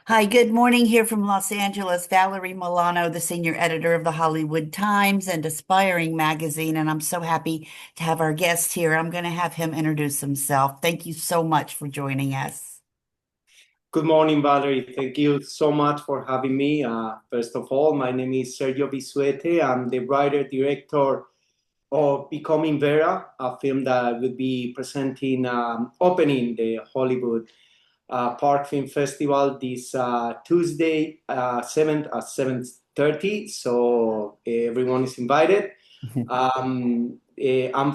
Hi, good morning here from Los Angeles. Valerie Milano, the senior editor of the Hollywood Times and Aspiring magazine, and I'm so happy to have our guest here. I'm going to have him introduce himself. Thank you so much for joining us. Good morning, Valerie. Thank you so much for having me. First of all, my name is Sergio Vizuete. I'm the writer-director of Becoming Vera, a film that will be presenting, opening the Hollywood Park Film Festival this Tuesday, 7th at 7:30. So everyone is invited. I'm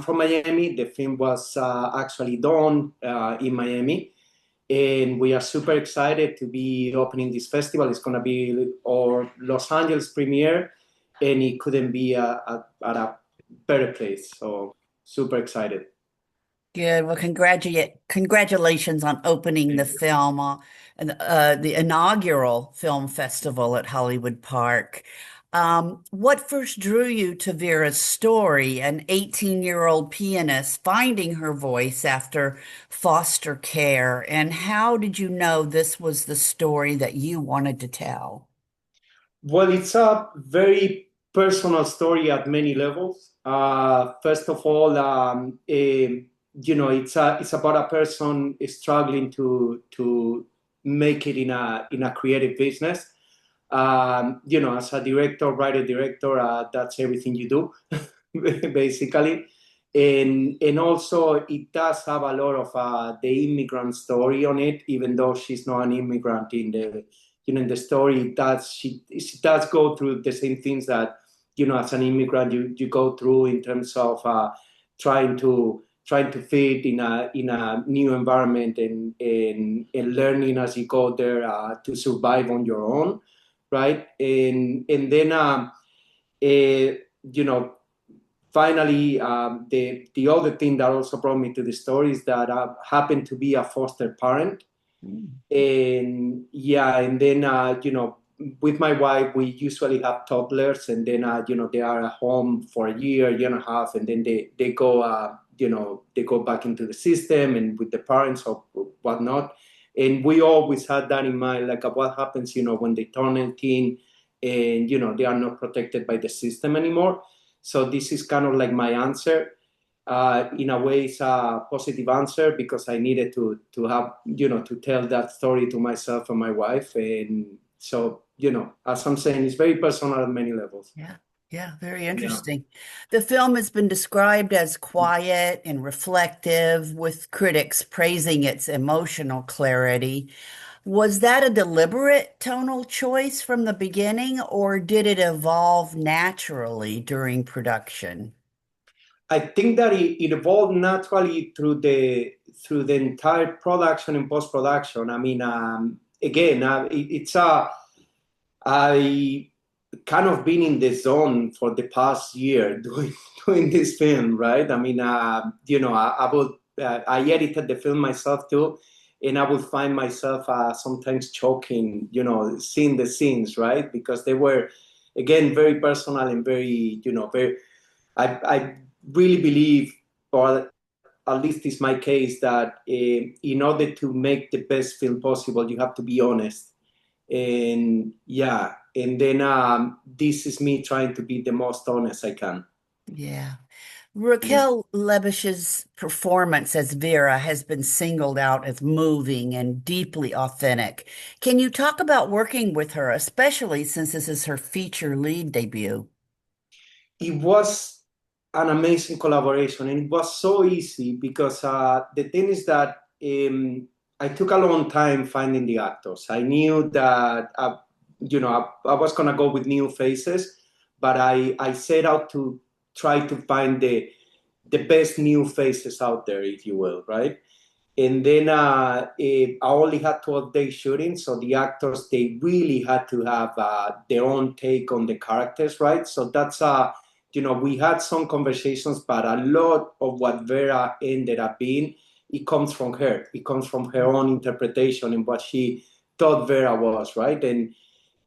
from Miami. The film was actually done in Miami. And we are super excited to be opening this festival. It's going to be our Los Angeles premiere, and it couldn't be at a better place. So super excited. Good. Well, congratulations on opening the film, the inaugural film festival at Hollywood Park. What first drew you to Vera's story, an 18-year-old pianist finding her voice after foster care? And how did you know this was the story that you wanted to tell? Well, it's a very personal story at many levels. First of all, it's about a person struggling to make it in a creative business. As a director, writer, director, that's everything you do, basically. And also it does have a lot of the immigrant story on it, even though she's not an immigrant in the story. She does go through the same things that as an immigrant you go through in terms of trying to fit in a new environment and learning as you go there to survive on your own, right? And then you know finally, the other thing that also brought me to the story is that I happened to be a foster parent. Mm. And yeah, and then with my wife we usually have toddlers, and then they are at home for a year and a half, and then they go they go back into the system and with the parents or whatnot. And we always had that in mind, like what happens when they turn 18 and they are not protected by the system anymore. So this is kind of like my answer. In a way, it's a positive answer because I needed to have to tell that story to myself and my wife. And so as I'm saying, it's very personal at many levels. Yeah, yeah, very Yeah. interesting. The film has been described as quiet and reflective, with critics praising its emotional clarity. Was that a deliberate tonal choice from the beginning, or did it evolve naturally during production? I think that it evolved naturally through the entire production and post production. I mean, again, it's a I kind of been in the zone for the past year doing this film, right? I mean, I edited the film myself too, and I would find myself sometimes choking, seeing the scenes, right? Because they were, again, very personal and very, very. I really believe, or at least it's my case, that in order to make the best film possible, you have to be honest. And yeah, and then this is me trying to be the most honest I can. Yeah. Yeah. Raquel Lebish's performance as Vera has been singled out as moving and deeply authentic. Can you talk about working with her, especially since this is her feature lead debut? It was an amazing collaboration, and it was so easy because the thing is that I took a long time finding the actors. I knew that I was gonna go with new faces, but I set out to try to find the best new faces out there, if you will, right? And then I only had 12 days shooting, so the actors, they really had to have their own take on the characters, right? So that's we had some conversations, but a lot of what Vera ended up being, it comes from her. It comes from her own interpretation and what she thought Vera was, right?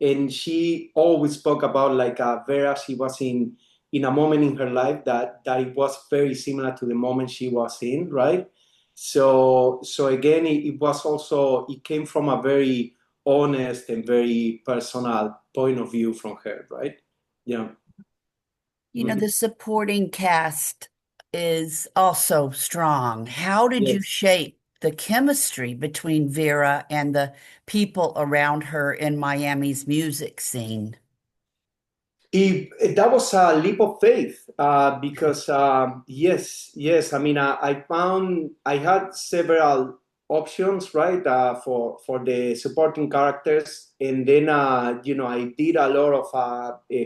And she always spoke about like Vera. She was in a moment in her life that it was very similar to the moment she was in, right? So again, it was also, it came from a very honest and very personal point of view from her, right? Yeah. You know, Mhm. the supporting cast is also strong. How did you Yes. shape the chemistry between Vera and the people around her in Miami's music scene? That was a leap of faith because yes. I mean, I found I had several options, right, for the supporting characters, and then I did a lot of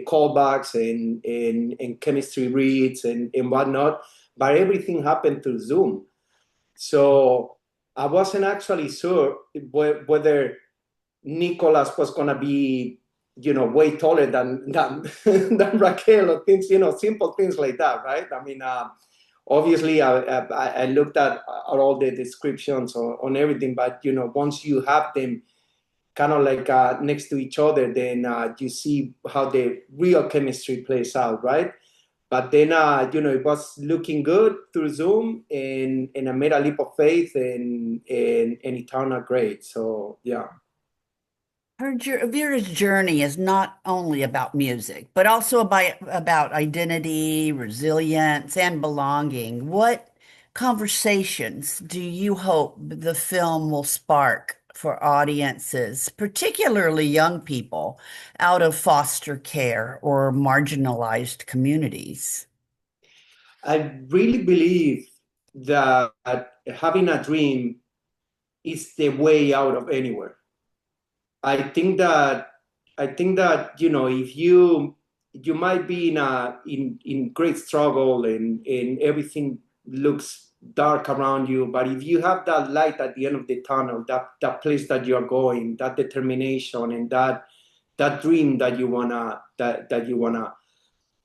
callbacks and chemistry reads and whatnot, but everything happened through Zoom, so I wasn't actually sure whether Nicholas was gonna be, way taller than than Raquel or things, simple things like that, right? I mean, obviously, I looked at all the descriptions on everything, but once you have them kind of like next to each other, then you see how the real chemistry plays out, right? But then, it was looking good through Zoom, and I made a leap of faith, and it turned out great. So, yeah. Vera's journey is not only about music, but also about identity, resilience, and belonging. What conversations do you hope the film will spark for audiences, particularly young people, out of foster care or marginalized communities? I really believe that having a dream is the way out of anywhere. I think that if you might be in great struggle, and everything looks dark around you, but if you have that light at the end of the tunnel, that place that you're going, that determination, and that dream that you wanna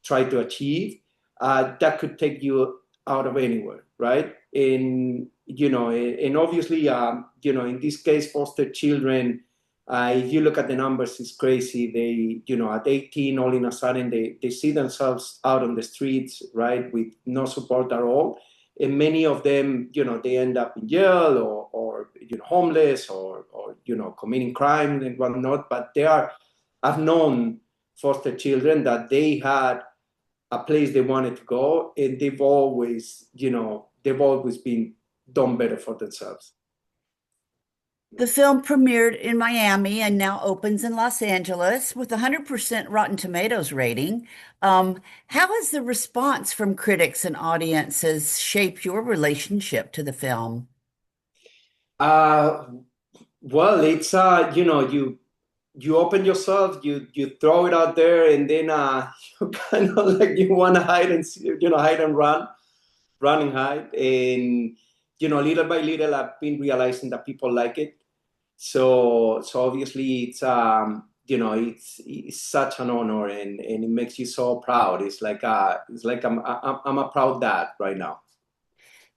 try to achieve, that could take you out of anywhere, right? And obviously, in this case, foster children. If you look at the numbers, it's crazy. They, at 18, all in a sudden, they see themselves out on the streets, right, with no support at all. And many of them, they end up in jail, or homeless, or committing crime and whatnot. But I've known foster children that they had a place they wanted to go, and they've always been done better for themselves. The film premiered in Miami and now opens in Los Angeles with a 100% Rotten Tomatoes rating. How has the response from critics and audiences shaped your relationship to the film? Uh, well, it's you open yourself, you throw it out there, and then you kind of like you want to hide and run and hide, and little by little, I've been realizing that people like it. So obviously, it's such an honor, and it makes you so proud. It's like I'm a proud dad right now.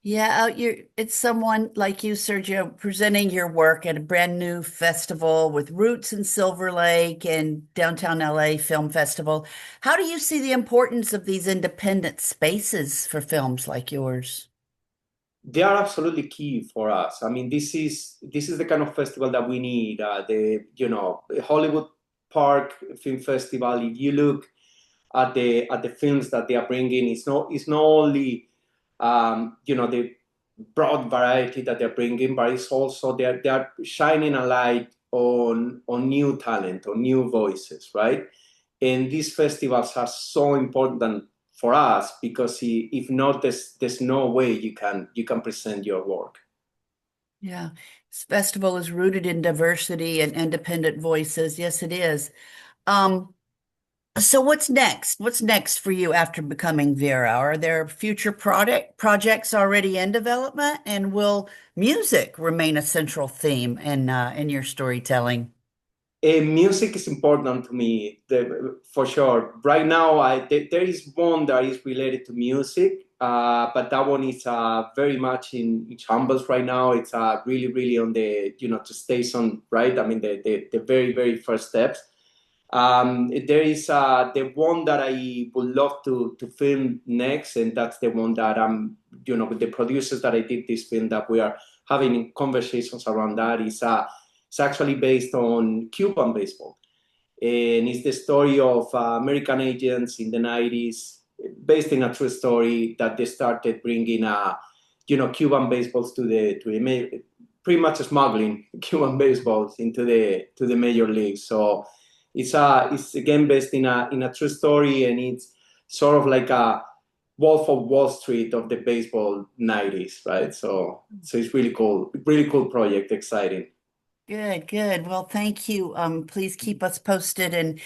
Yeah, it's someone like you, Sergio, presenting your work at a brand new festival with roots in Silver Lake and downtown LA Film Festival. How do you see the importance of these independent spaces for films like yours? They are absolutely key for us. I mean, this is the kind of festival that we need. The Hollywood Park Film Festival. If you look at the films that they are bringing, it's not only the broad variety that they're bringing, but it's also they are shining a light on new talent, on new voices, right? And these festivals are so important for us because if not, there's no way you can present your work. Yeah, this festival is rooted in diversity and independent voices. Yes, it is. Um, so what's next? What's next for you after becoming Vera? Are there future projects already in development? And will music remain a central theme in your storytelling? Music is important to me, for sure. Right now, there is one that is related to music, but that one is very much in shambles right now. It's really, really on the, to station, right? I mean, the very, very first steps. There is the one that I would love to film next, and that's the one that with the producers that I did this film, that we are having conversations around that. Is It's actually based on Cuban baseball. And it's the story of American agents in the 90s, based in a true story that they started bringing, Cuban baseballs to the pretty much smuggling Cuban baseballs to the major leagues. So it's again based in a true story, and it's sort of like a Wolf of Wall Street of the baseball 90s, right? So it's really cool project, exciting. Good, good. Well, thank you. Please keep us posted and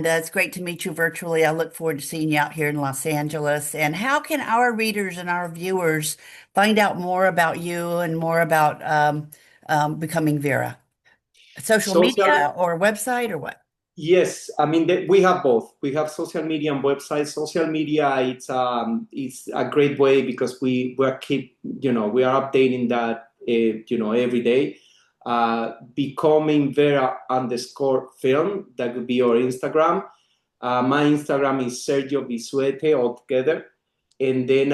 it's great to meet you virtually. I look forward to seeing you out here in Los Angeles. And how can our readers and our viewers find out more about you and more about Becoming Vera? Social Social media or website or what? Yes, I mean we have both. We have social media and websites. Social media, it's a great way because we are updating that every day. Becoming Vera underscore film, that would be our Instagram. My Instagram is Sergio Vizuete altogether, and then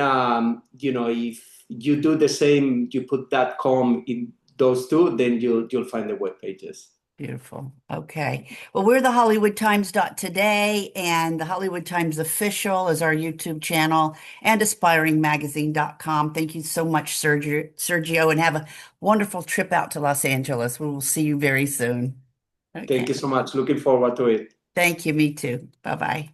if you do the same, you put .com in those two, then you'll find the web pages. Beautiful. Okay. Well, we're the Hollywood Times today, and the Hollywood Times official is our YouTube channel and aspiringmagazine.com. Thank you so much, Sergio, and have a wonderful trip out to Los Angeles. We will see you very soon. Thank Okay. you so much. Looking forward to it. Thank you. Me too. Bye-bye.